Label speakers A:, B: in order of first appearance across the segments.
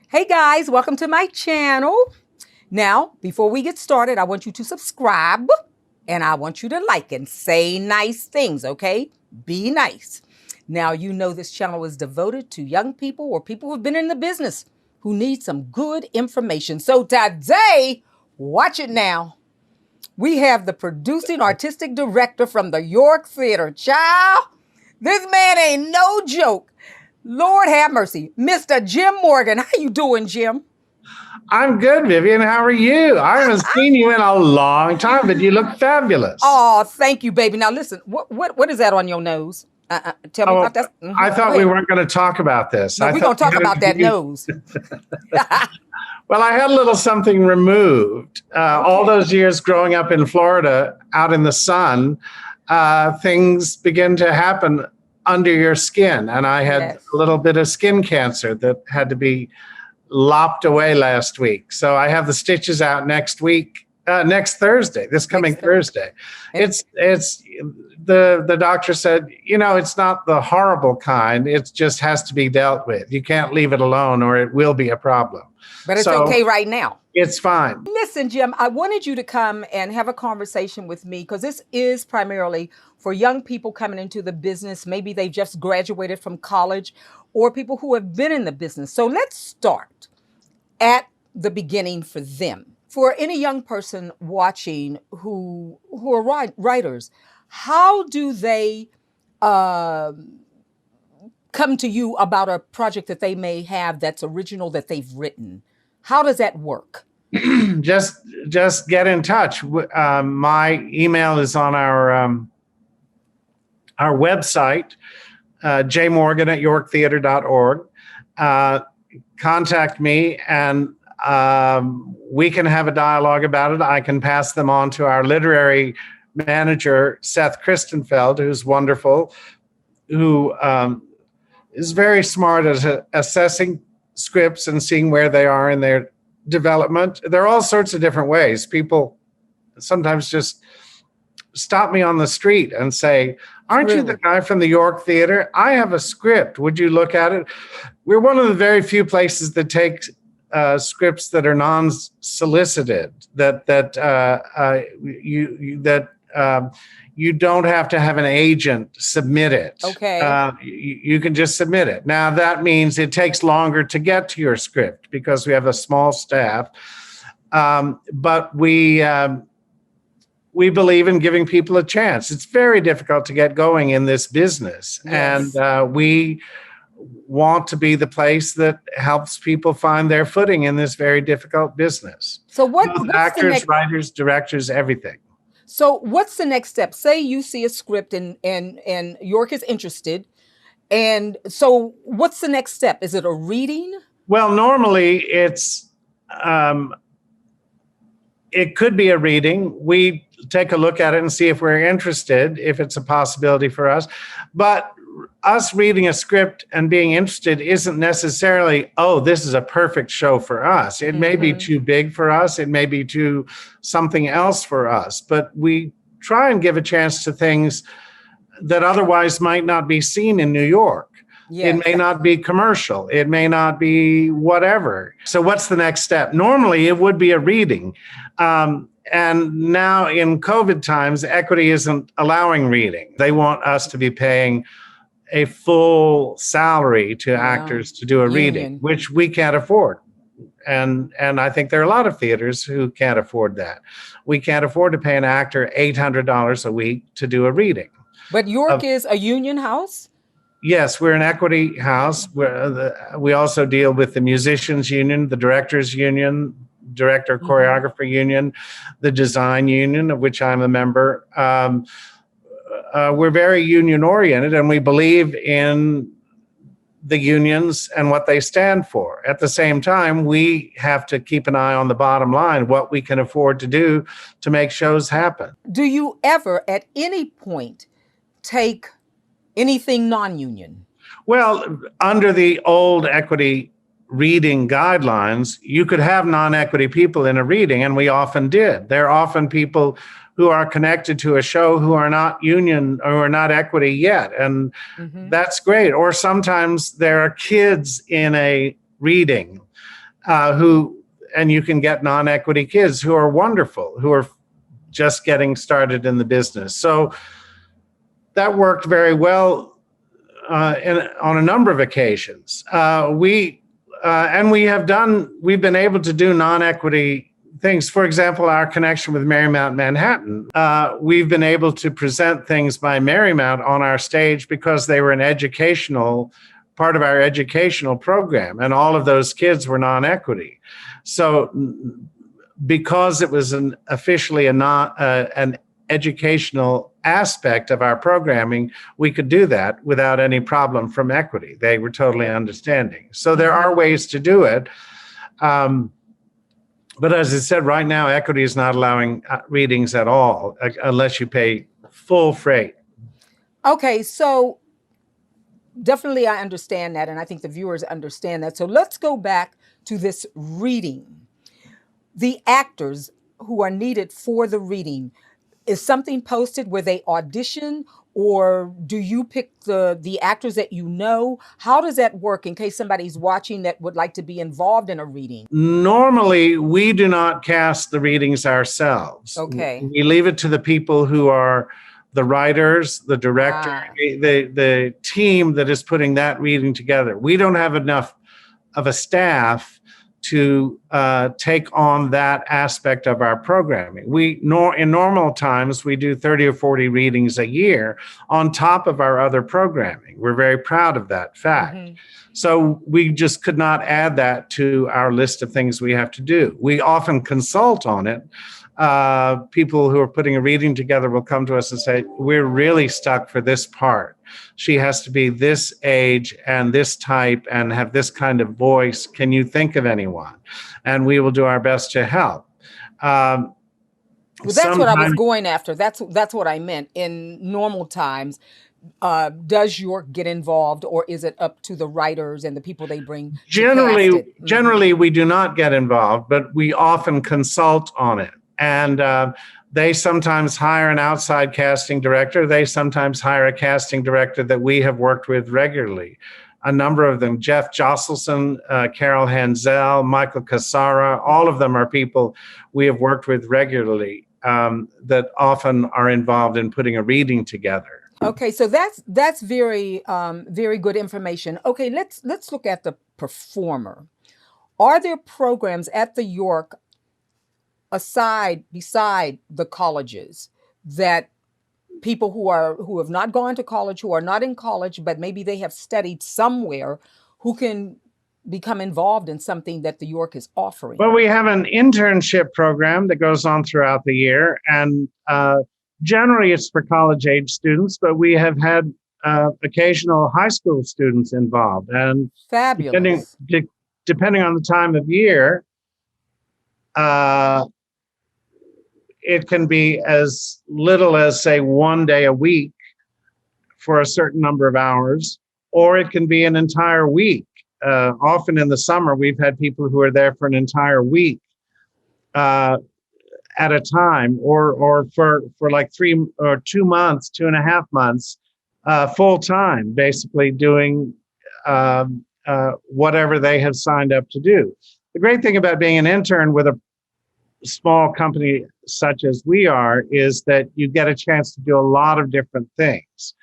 A: Hey guys, welcome to my channel. Now, before we get started, I want you to subscribe and I want you to like and say nice things, okay? Be nice. Now, you know this channel is devoted to young people or people who've been in the business who need some good information. So today, watch it now. We have the producing artistic director from the York Theater. Child, this man ain't no joke. Lord have mercy. Mr. Jim Morgan. How you doing, Jim?
B: I'm good, Vivian. How are you? I haven't seen you in a long time, but you look fabulous.
A: Oh, thank you, baby. Now listen, what is that on your nose? Tell me about that.
B: I thought we weren't going to talk about this.
A: No, we're going to talk about that nose.
B: Well, I had a little something removed. All those years growing up in Florida, out in the sun, things begin to happen under your skin. And I had a little bit of skin cancer that had to be lopped away last week. So I have the stitches out next Thursday, this coming Thursday. It's the doctor said, it's not the horrible kind. It just has to be dealt with. You can't leave it alone or it will be a problem.
A: But it's okay right now.
B: It's fine.
A: Listen, Jim, I wanted you to come and have a conversation with me because this is primarily for young people coming into the business. Maybe they just graduated from college or people who have been in the business. So let's start at the beginning for them. For any young person watching who are writers, how do they come to you about a project that they may have that's original that they've written? How does that work?
B: Just get in touch. My email is on our website, jimmorgan@yorktheater.org. Contact me and we can have a dialogue about it. I can pass them on to our literary manager, Seth Christenfeld, who's wonderful, who is very smart at assessing scripts and seeing where they are in their development. There are all sorts of different ways. People sometimes just stop me on the street and say, aren't you the guy from the York Theater? I have a script. Would you look at it? We're one of the very few places that takes scripts that are non-solicited, you don't have to have an agent submit it.
A: Okay.
B: You can just submit it. Now, that means it takes longer to get to your script because we have a small staff. But we believe in giving people a chance. It's very difficult to get going in this business. Yes. And we want to be the place that helps people find their footing in this very difficult business.
A: So what's
B: actors, writers, directors, everything.
A: So what's the next step? Say you see a script and York is interested. And so what's the next step? Is it a reading?
B: Well, normally it's, it could be a reading. We take a look at it and see if we're interested, if it's a possibility for us. But us reading a script and being interested isn't necessarily, oh, this is a perfect show for us. It may be too big for us. It may be too something else for us. But we try and give a chance to things that otherwise might not be seen in New York. Yes. It may not be commercial. It may not be whatever. So what's the next step? Normally, it would be a reading. And now in COVID times, Equity isn't allowing reading. They want us to be paying a full salary to actors to do a reading, which we can't afford. And I think there are a lot of theaters who can't afford that. We can't afford to pay an actor $800 a week to do a reading.
A: But York is a union house?
B: Yes, we're an equity house. We also deal with the musicians union, the directors union, director choreographer union, the design union, of which I'm a member. We're very union oriented and we believe in the unions and what they stand for. At the same time, we have to keep an eye on the bottom line, what we can afford to do to make shows happen.
A: Do you ever at any point take anything non-union?
B: Well, under the old equity reading guidelines, you could have non-equity people in a reading, and we often did. There are often people who are connected to a show who are not union or are not equity yet. And that's great. Or sometimes there are kids in a reading and you can get non-equity kids who are wonderful, who are just getting started in the business. So that worked very well on a number of occasions. We've been able to do non-equity things. For example, our connection with Marymount Manhattan, we've been able to present things by Marymount on our stage because they were part of our educational program, and all of those kids were non-equity. So because it was officially an educational aspect of our programming, we could do that without any problem from equity. They were totally understanding. So there are ways to do it. But as I said, right now, equity is not allowing readings at all unless you pay full freight.
A: Okay, so definitely I understand that, and I think the viewers understand that. So let's go back to this reading. The actors who are needed for the reading, is something posted where they audition, or do you pick the actors that you know? How does that work in case somebody's watching that would like to be involved in a reading?
B: Normally, we do not cast the readings ourselves.
A: Okay.
B: We leave it to the people who are the writers, the director, the team that is putting that reading together. We don't have enough of a staff to take on that aspect of our programming. In normal times, we do 30 or 40 readings a year on top of our other programming. We're very proud of that fact. Mm-hmm. So we just could not add that to our list of things we have to do. We often consult on it. People who are putting a reading together will come to us and say, we're really stuck for this part. She has to be this age and this type and have this kind of voice. Can you think of anyone? And we will do our best to help.
A: Well, that's what I was going after. That's what I meant. In normal times, does York get involved, or is it up to the writers and the people they bring?
B: Generally, we do not get involved, but we often consult on it. And they sometimes hire an outside casting director. They sometimes hire a casting director that we have worked with regularly. A number of them, Jeff Josselson, Carol Hanzel, Michael Cassara, all of them are people we have worked with regularly that often are involved in putting a reading together.
A: Okay, so that's very very good information. Okay, let's look at the performer. Are there programs at the York beside the colleges that people who have not gone to college, who are not in college, but maybe they have studied somewhere, who can become involved in something that the York is offering?
B: Well, we have an internship program that goes on throughout the year, and generally it's for college-age students, but we have had occasional high school students involved. And
A: fabulous.
B: Depending on the time of year, it can be as little as, say, 1 day a week for a certain number of hours, or it can be an entire week. Often in the summer, we've had people who are there for an entire week at a time, or for like 3 or 2 months, 2.5 months, full time, basically doing whatever they have signed up to do. The great thing about being an intern with a small company such as we are is that you get a chance to do a lot of different things.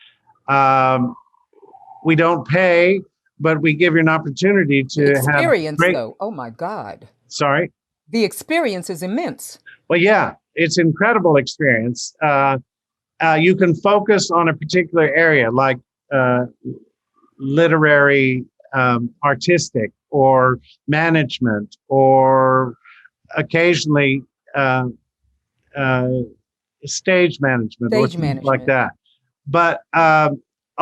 B: We don't pay, but we give you an opportunity to
A: experience, though. Oh my God.
B: Sorry?
A: The experience is immense.
B: Well, yeah, it's incredible experience. You can focus on a particular area like literary, artistic, or management, or occasionally stage management, like that. But a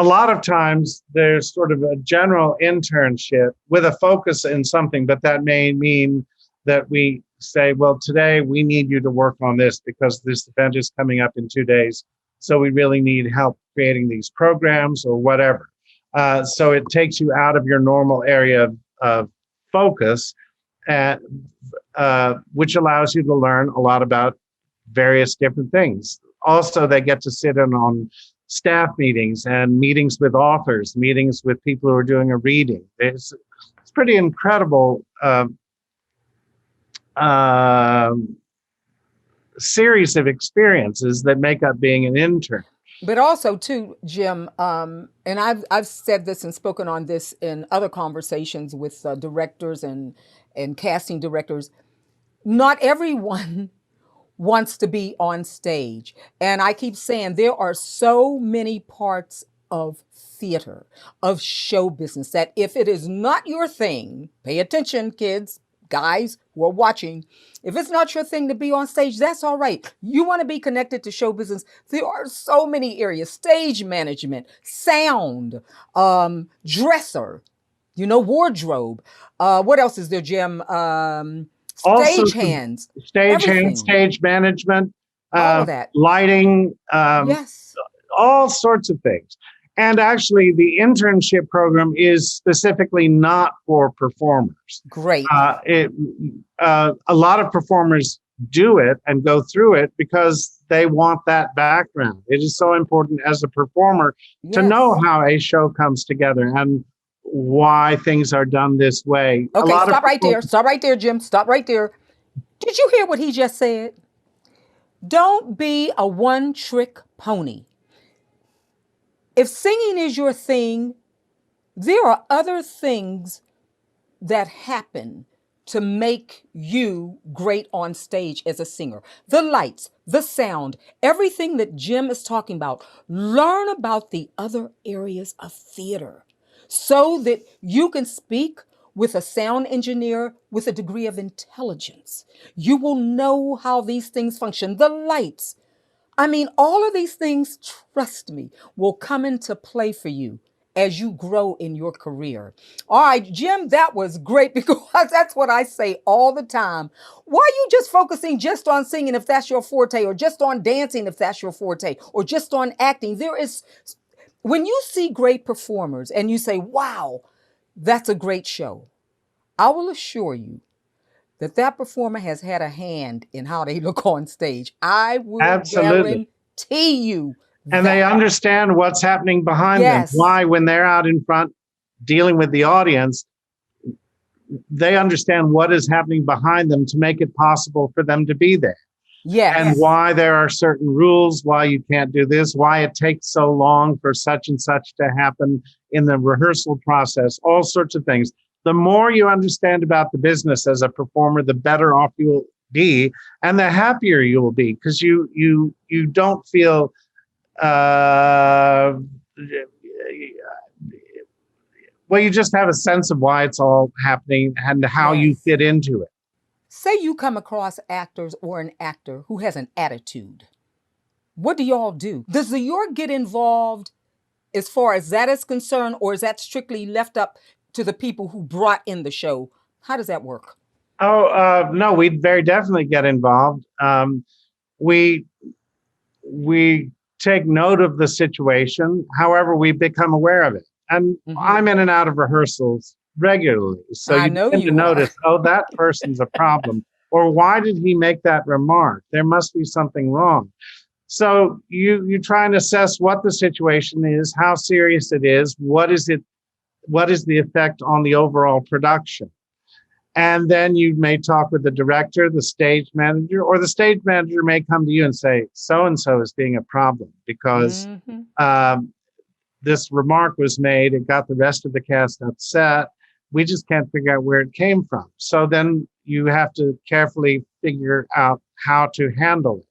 B: lot of times there's sort of a general internship with a focus in something, but that may mean that we say, well, today we need you to work on this because this event is coming up in 2 days. So we really need help creating these programs or whatever. So it takes you out of your normal area of focus, which allows you to learn a lot about various different things. Also, they get to sit in on staff meetings and meetings with authors, meetings with people who are doing a reading. It's pretty incredible series of experiences that make up being an intern.
A: But also, too, Jim, and I've said this and spoken on this in other conversations with directors and casting directors. Not everyone wants to be on stage, and I keep saying there are so many parts of theater, of show business, that if it is not your thing, pay attention, kids, guys who are watching. If it's not your thing to be on stage, that's all right. You want to be connected to show business. There are so many areas: stage management, sound, dresser, wardrobe. What else is there, Jim?
B: Also,
A: Stage hands,
B: stage
A: everything.
B: stage management,
A: All of that.
B: lighting,
A: Yes.
B: all sorts of things. And actually, the internship program is specifically not for performers.
A: Great.
B: A lot of performers do it and go through it because they want that background. It is so important as a performer to
A: Yes.
B: know how a show comes together and why things are done this way.
A: Okay, stop right there. Stop right there, Jim. Stop right there. Did you hear what he just said? Don't be a one-trick pony. If singing is your thing, there are other things that happen to make you great on stage as a singer. The lights, the sound, everything that Jim is talking about. Learn about the other areas of theater so that you can speak with a sound engineer with a degree of intelligence. You will know how these things function. The lights. I mean, all of these things, trust me, will come into play for you as you grow in your career. All right, Jim, that was great, because that's what I say all the time. Why are you just focusing just on singing if that's your forte, or just on dancing if that's your forte, or just on acting? When you see great performers and you say, wow, that's a great show, I will assure you that performer has had a hand in how they look on stage. I will guarantee you
B: and they understand what's happening behind them. Why, when they're out in front dealing with the audience, they understand what is happening behind them to make it possible for them to be there.
A: Yes.
B: And why there are certain rules, why you can't do this, why it takes so long for such and such to happen in the rehearsal process, all sorts of things. The more you understand about the business as a performer, the better off you will be, and the happier you will be, because you don't feel you just have a sense of why it's all happening and how you fit into it.
A: Say you come across actors or an actor who has an attitude. What do y'all do? Does the York get involved as far as that is concerned, or is that strictly left up to the people who brought in the show? How does that work?
B: No, we'd very definitely get involved. We take note of the situation. However, we become aware of it. And I'm in and out of rehearsals regularly. So you tend to notice, that person's a problem. Or why did he make that remark? There must be something wrong. So you try and assess what the situation is, how serious it is, what is the effect on the overall production. And then you may talk with the director, the stage manager, or the stage manager may come to you and say, so-and-so is being a problem because this remark was made. It got the rest of the cast upset. We just can't figure out where it came from. So then you have to carefully figure out how to handle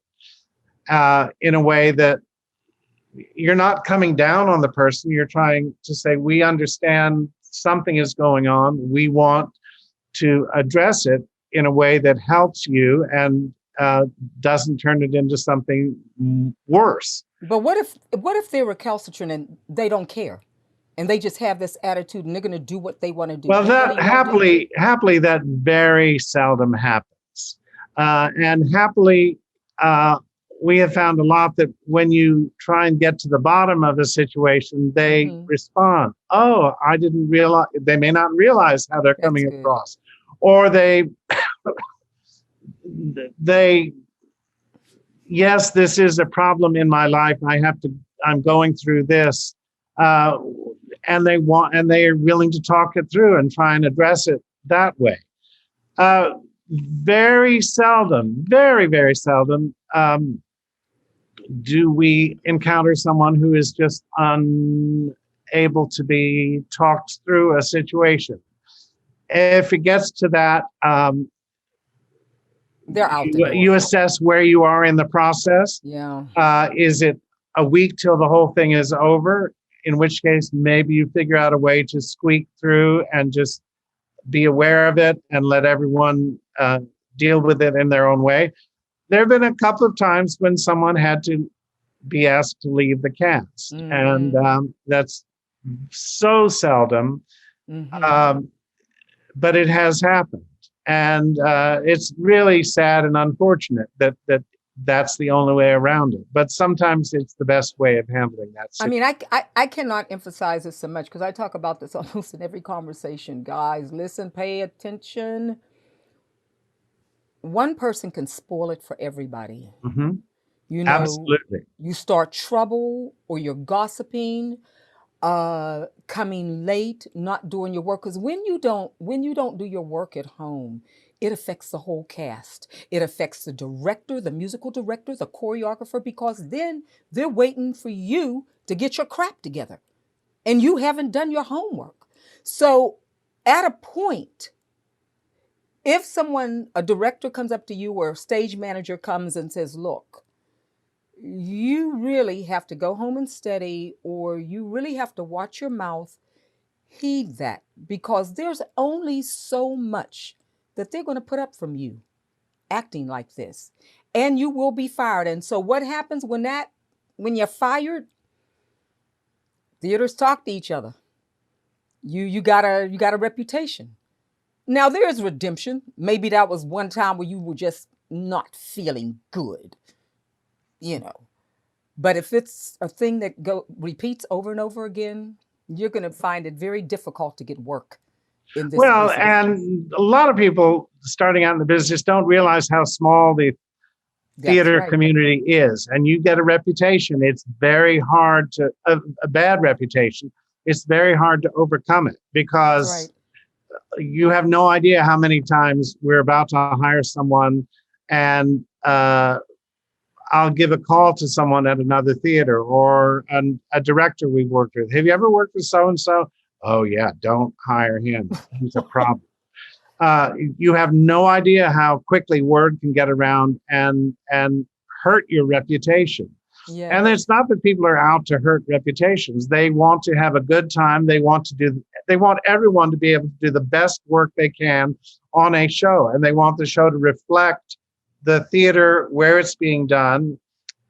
B: it in a way that you're not coming down on the person. You're trying to say, we understand something is going on. We want to address it in a way that helps you and doesn't turn it into something worse.
A: But what if they're recalcitrant and they don't care, and they just have this attitude and they're going to do what they want to do?
B: Well, that happily that very seldom happens, and happily. We have found a lot that when you try and get to the bottom of a situation, they respond, oh, I didn't realize. They may not realize how they're coming across. Or yes, this is a problem in my life. I'm going through this. And they are willing to talk it through and try and address it that way. very seldom, very, very seldom, do we encounter someone who is just unable to be talked through a situation. If it gets to that,
A: They're out the door.
B: you assess where you are in the process.
A: Yeah.
B: Is it a week till the whole thing is over? In which case, maybe you figure out a way to squeak through and just be aware of it and let everyone deal with it in their own way. There have been a couple of times when someone had to be asked to leave the cast, and that's so seldom, but it has happened, and it's really sad and unfortunate that that's the only way around it. But sometimes it's the best way of handling that situation.
A: I mean, I cannot emphasize this so much because I talk about this almost in every conversation. Guys, listen, pay attention. One person can spoil it for everybody. You know,
B: Absolutely.
A: you start trouble or you're gossiping, coming late, not doing your work. Because when you don't do your work at home, it affects the whole cast. It affects the director, the musical director, the choreographer, because then they're waiting for you to get your crap together and you haven't done your homework. So at a point, if a director comes up to you or a stage manager comes and says, look, you really have to go home and study, or you really have to watch your mouth, heed that, because there's only so much that they're going to put up from you acting like this, and you will be fired. And so what happens when you're fired? Theaters talk to each other. You got a reputation. Now there is redemption. Maybe that was one time where you were just not feeling good, But if it's a thing that repeats over and over again, you're going to find it very difficult to get work in this business.
B: And a lot of people starting out in the business don't realize how small the theater community is. And you get a reputation. It's very hard to, a bad reputation. It's very hard to overcome it because you have no idea how many times we're about to hire someone and I'll give a call to someone at another theater or a director we've worked with. Have you ever worked with so-and-so? Oh yeah, don't hire him. He's a problem. You have no idea how quickly word can get around and hurt your reputation. Yeah. And it's not that people are out to hurt reputations. They want to have a good time. They want everyone to be able to do the best work they can on a show. And they want the show to reflect the theater where it's being done,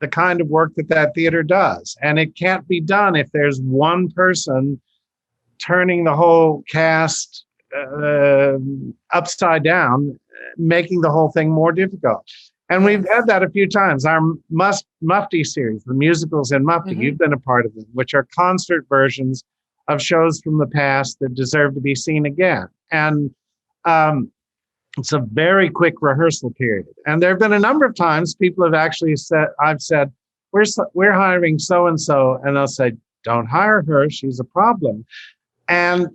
B: the kind of work that theater does. And it can't be done if there's one person turning the whole cast upside down, making the whole thing more difficult. And we've had that a few times. Our Mufti series, the musicals in Mufti, you've been a part of them, which are concert versions of shows from the past that deserve to be seen again. And it's a very quick rehearsal period. And there have been a number of times people have actually said, I've said, we're hiring so-and-so, and they'll say, don't hire her, she's a problem. And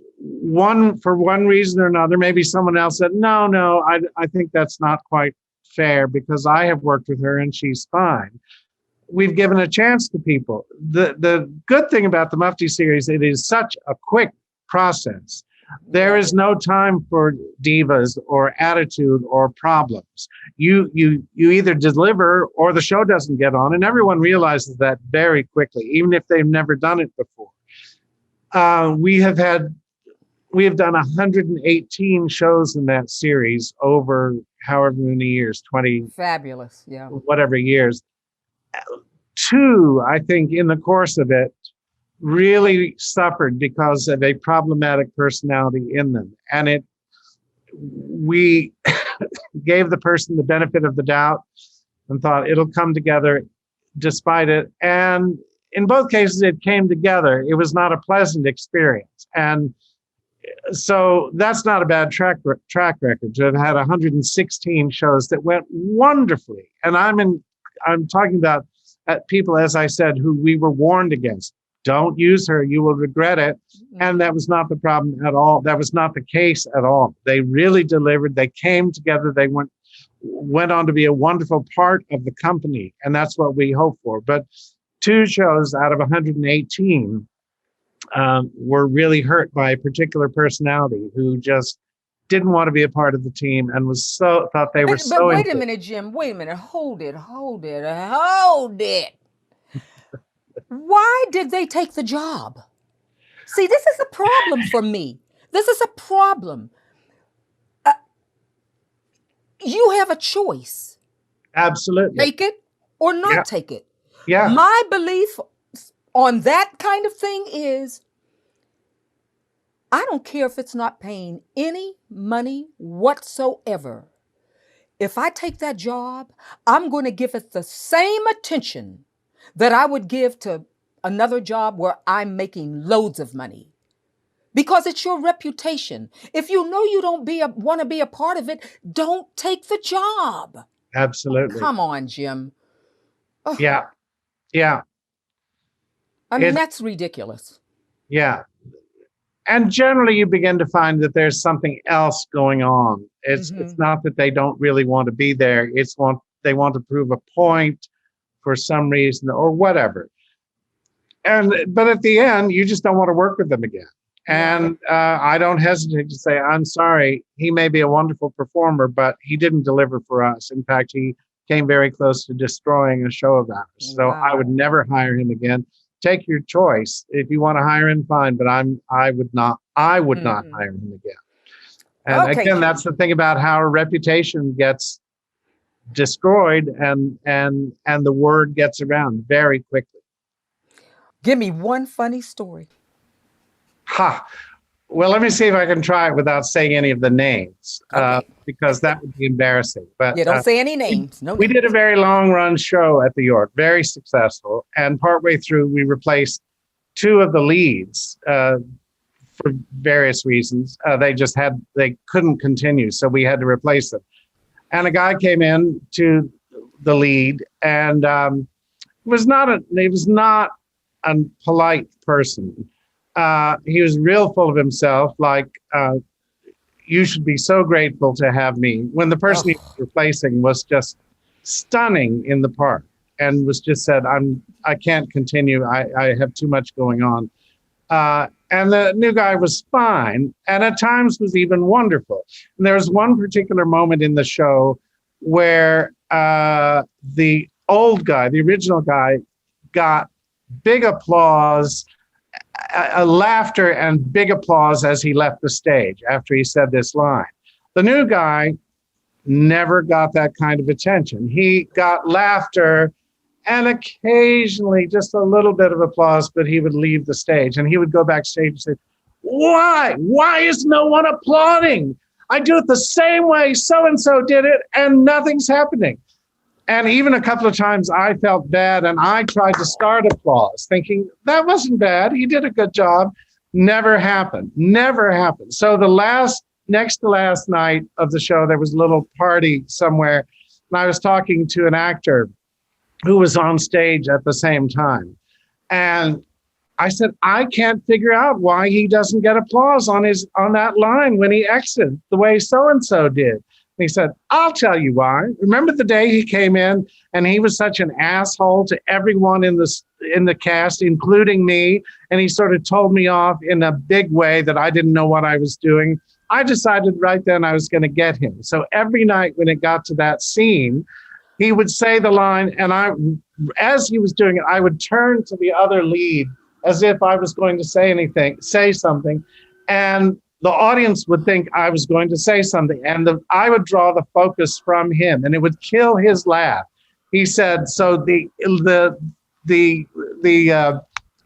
B: for one reason or another, maybe someone else said, no, I think that's not quite fair because I have worked with her and she's fine. We've given a chance to people. The good thing about the Mufti series, it is such a quick process. There is no time for divas or attitude or problems. You either deliver or the show doesn't get on, and everyone realizes that very quickly, even if they've never done it before. We have done 118 shows in that series over however many years, 20.
A: Fabulous, yeah. Whatever
B: years. 2, I think, in the course of it, really suffered because of a problematic personality in them. And we gave the person the benefit of the doubt and thought it'll come together despite it. And in both cases, it came together. It was not a pleasant experience. And so that's not a bad track record to have had 116 shows that went wonderfully. And I'm talking about people, as I said, who we were warned against. Don't use her. You will regret it. And that was not the problem at all. That was not the case at all. They really delivered. They came together. They went on to be a wonderful part of the company. And that's what we hope for. But 2 shows out of 118 were really hurt by a particular personality who just didn't want to be a part of the team and thought they were so.
A: But wait a minute, Jim. Wait a minute. Hold it. Why did they take the job? See, this is a problem for me. This is a problem. You have a choice.
B: Absolutely.
A: Take it or not take it.
B: Yeah.
A: My belief on that kind of thing is, I don't care if it's not paying any money whatsoever. If I take that job, I'm going to give it the same attention that I would give to another job where I'm making loads of money. Because it's your reputation. If you know you don't want to be a part of it, don't take the job.
B: Absolutely.
A: Oh, come on, Jim. Oh.
B: Yeah. Yeah.
A: I mean, that's ridiculous.
B: Yeah. And generally you begin to find that there's something else going on. It's not that they don't really want to be there. They want to prove a point for some reason or whatever. But at the end, you just don't want to work with them again. And I don't hesitate to say, I'm sorry, he may be a wonderful performer, but he didn't deliver for us. In fact, he came very close to destroying a show of ours. So I would never hire him again. Take your choice. If you want to hire him, fine, but I would not hire him again. And again, that's the thing about how a reputation gets destroyed and the word gets around very quickly.
A: Give me one funny story.
B: Well, let me see if I can try it without saying any of the names, because that would be embarrassing. But
A: don't say any names.
B: We did a very long-run show at the York, very successful, and partway through, we replaced 2 of the leads for various reasons. They couldn't continue, so we had to replace them. And a guy came in to the lead, and he was not a polite person. He was real full of himself, like, you should be so grateful to have me, when the person he was replacing was just stunning in the part and was just said, I can't continue. I have too much going on. And the new guy was fine, and at times was even wonderful. And there was one particular moment in the show where the old guy, the original guy, got big applause, laughter and big applause as he left the stage after he said this line. The new guy never got that kind of attention. He got laughter and occasionally just a little bit of applause, but he would leave the stage and he would go backstage and say, why? Why is no one applauding? I do it the same way so-and-so did it and nothing's happening. And even a couple of times I felt bad and I tried to start applause thinking that wasn't bad. He did a good job. Never happened. So the next to last night of the show, there was a little party somewhere. And I was talking to an actor who was on stage at the same time. And I said, I can't figure out why he doesn't get applause on that line when he exits the way so-and-so did. He said, I'll tell you why. Remember the day he came in and he was such an asshole to everyone in the cast, including me. And he sort of told me off in a big way that I didn't know what I was doing. I decided right then I was going to get him. So every night when it got to that scene, he would say the line. And as he was doing it, I would turn to the other lead as if I was going to say something. And the audience would think I was going to say something, and I would draw the focus from him, and it would kill his laugh. He said, "So the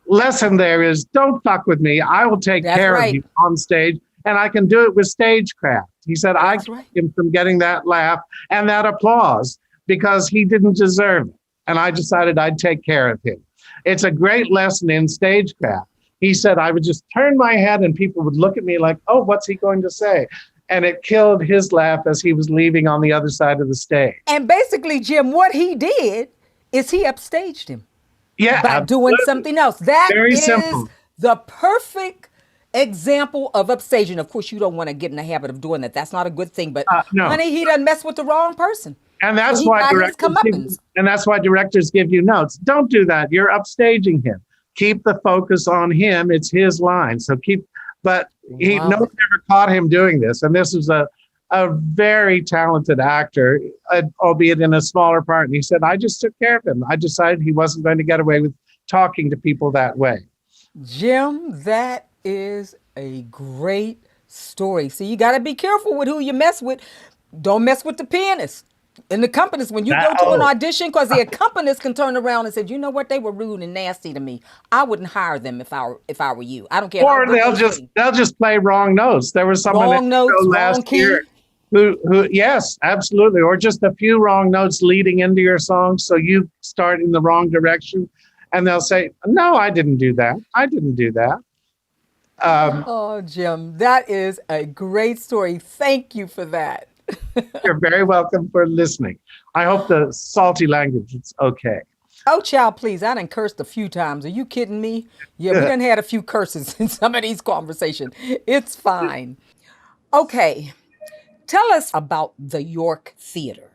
B: lesson there is don't fuck with me. I will take care of you on stage, and I can do it with stagecraft." He said, "I kept him from getting that laugh and that applause because he didn't deserve it, and I decided I'd take care of him." It's a great lesson in stagecraft. He said, I would just turn my head and people would look at me like, oh, what's he going to say? And it killed his laugh as he was leaving on the other side of the stage.
A: And basically, Jim, what he did is he upstaged him.
B: Yeah,
A: by doing
B: absolutely.
A: something else. That
B: Very
A: is
B: simple.
A: the perfect example of upstaging. Of course, you don't want to get in the habit of doing that. That's not a good thing. But
B: No.
A: honey, he done messed with the wrong person.
B: And
A: So
B: that's
A: he
B: why
A: got his
B: directors give
A: comeuppance.
B: and that's why directors give you notes. Don't do that. You're upstaging him. Keep the focus on him. It's his line. So but no
A: Love
B: one
A: it.
B: ever caught him doing this. And this was a very talented actor, albeit in a smaller part. And he said, I just took care of him. I decided he wasn't going to get away with talking to people that way.
A: Jim, that is a great story. See, you got to be careful with who you mess with. Don't mess with the pianist and the accompanist when you
B: That,
A: go to an
B: oh,
A: audition, because the accompanist can turn around and say, "You know what? They were rude and nasty to me. I wouldn't hire them if I were you. I don't care how
B: or
A: good they sing.
B: they'll just play wrong notes. There was someone at
A: Wrong
B: the
A: notes,
B: show
A: wrong
B: last year
A: key."
B: who yes, absolutely, or just a few wrong notes leading into your song, so you start in the wrong direction, and they'll say, "No, I didn't do that. I didn't do that."
A: Oh, Jim, that is a great story. Thank you for that.
B: You're very welcome for listening. I hope the salty language is okay.
A: Oh, child, please. I done cursed a few times. Are you kidding me? Yeah, we done had a few curses in some of these conversations. It's fine. Okay. Tell us about the York Theater.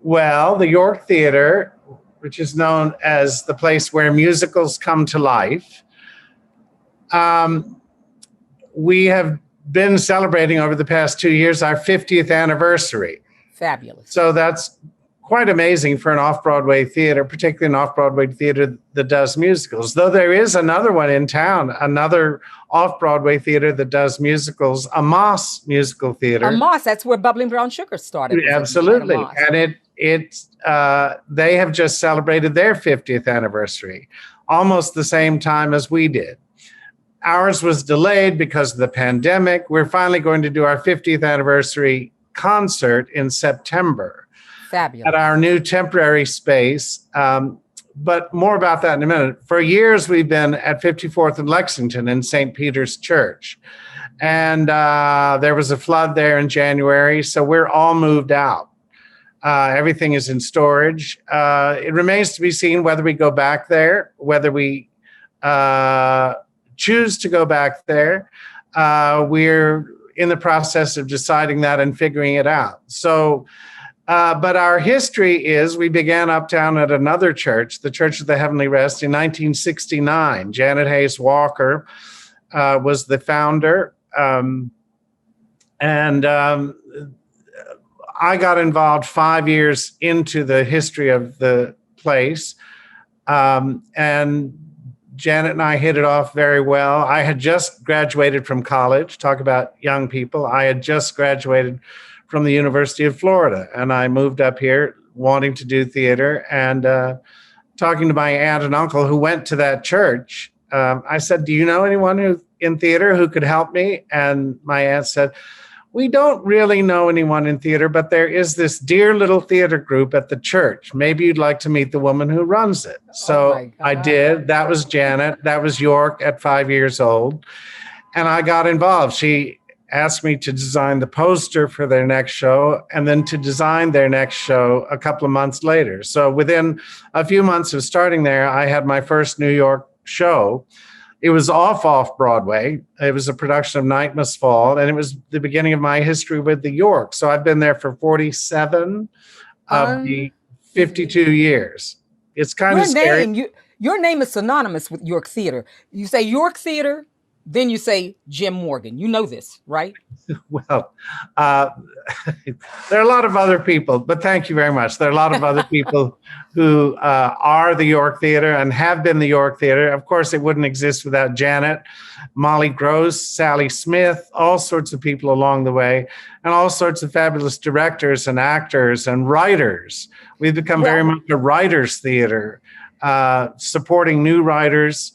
B: Well, the York Theater, which is known as the place where musicals come to life, we have been celebrating over the past 2 years our 50th anniversary.
A: Fabulous.
B: So that's quite amazing for an off-Broadway theater, particularly an off-Broadway theater that does musicals. Though there is another one in town, another off-Broadway theater that does musicals, a Moss musical theater.
A: A Moss, that's where Bubbling Brown Sugar started.
B: Absolutely. And they have just celebrated their 50th anniversary, almost the same time as we did. Ours was delayed because of the pandemic. We're finally going to do our 50th anniversary concert in September.
A: Fabulous.
B: At our new temporary space. But more about that in a minute. For years, we've been at 54th and Lexington in St. Peter's Church. And there was a flood there in January, so we're all moved out. Everything is in storage. It remains to be seen whether we go back there, whether we choose to go back there. We're in the process of deciding that and figuring it out. So, but our history is we began uptown at another church, the Church of the Heavenly Rest, in 1969. Janet Hayes Walker was the founder. I got involved 5 years into the history of the place. And Janet and I hit it off very well. I had just graduated from college. Talk about young people. I had just graduated from the University of Florida, and I moved up here wanting to do theater. And talking to my aunt and uncle who went to that church, I said, "Do you know anyone who in theater who could help me?" And my aunt said, "We don't really know anyone in theater, but there is this dear little theater group at the church. Maybe you'd like to meet the woman who runs it." So I did. That was Janet. That was York at 5 years old. And I got involved. She asked me to design the poster for their next show and then to design their next show a couple of months later. So within a few months of starting there, I had my first New York show. It was off Broadway. It was a production of Night Must Fall, and it was the beginning of my history with the York. So I've been there for 47 of the 52 years. It's kind of scary.
A: Your name is synonymous with York Theater. You say York Theater, then you say Jim Morgan. You know this, right?
B: Well, there are a lot of other people, but thank you very much. There are a lot of other people who are the York Theater and have been the York Theater. Of course, it wouldn't exist without Janet, Molly Gross, Sally Smith, all sorts of people along the way, and all sorts of fabulous directors and actors and writers. We've become very much a writers' theater, supporting new writers.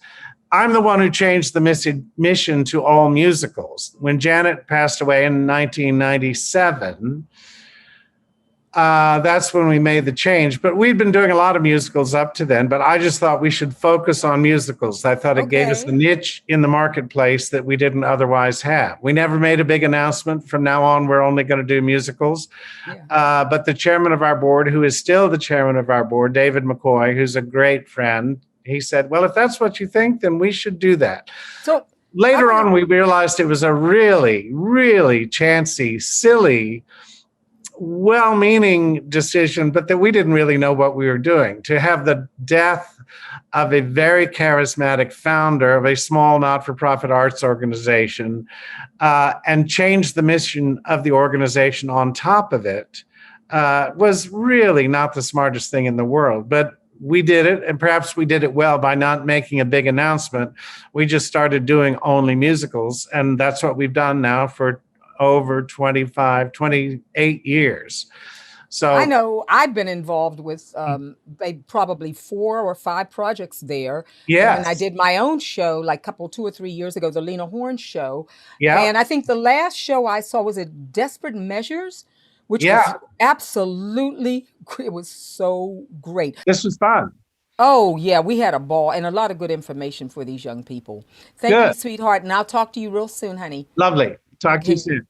B: I'm the one who changed the mission to all musicals. When Janet passed away in 1997, that's when we made the change. But we'd been doing a lot of musicals up to then, but I just thought we should focus on musicals. I thought it gave us a
A: Okay.
B: niche in the marketplace that we didn't otherwise have. We never made a big announcement. From now on, we're only going to do musicals.
A: Yeah.
B: But the chairman of our board, who is still the chairman of our board, David McCoy, who's a great friend, he said, well, if that's what you think, then we should do that.
A: So I
B: Later
A: wanna
B: on, we realized it was a really, really chancy, silly, well-meaning decision, but that we didn't really know what we were doing. To have the death of a very charismatic founder of a small not-for-profit arts organization and change the mission of the organization on top of it was really not the smartest thing in the world. But we did it, and perhaps we did it well by not making a big announcement. We just started doing only musicals, and that's what we've done now for over 28 years. So
A: I know I've been involved with probably 4 or 5 projects there. And I
B: yes,
A: did my own show like 2 or 3 years ago, the Lena Horne show.
B: yeah,
A: And I think the last show I saw was at Desperate Measures, which was
B: yeah,
A: absolutely, it was so great.
B: this was fun.
A: Oh, yeah, we had a ball and a lot of good information for these young people. Thank you,
B: Good,
A: sweetheart. And I'll talk to you real soon, honey.
B: lovely. Talk to you
A: Okay.
B: soon.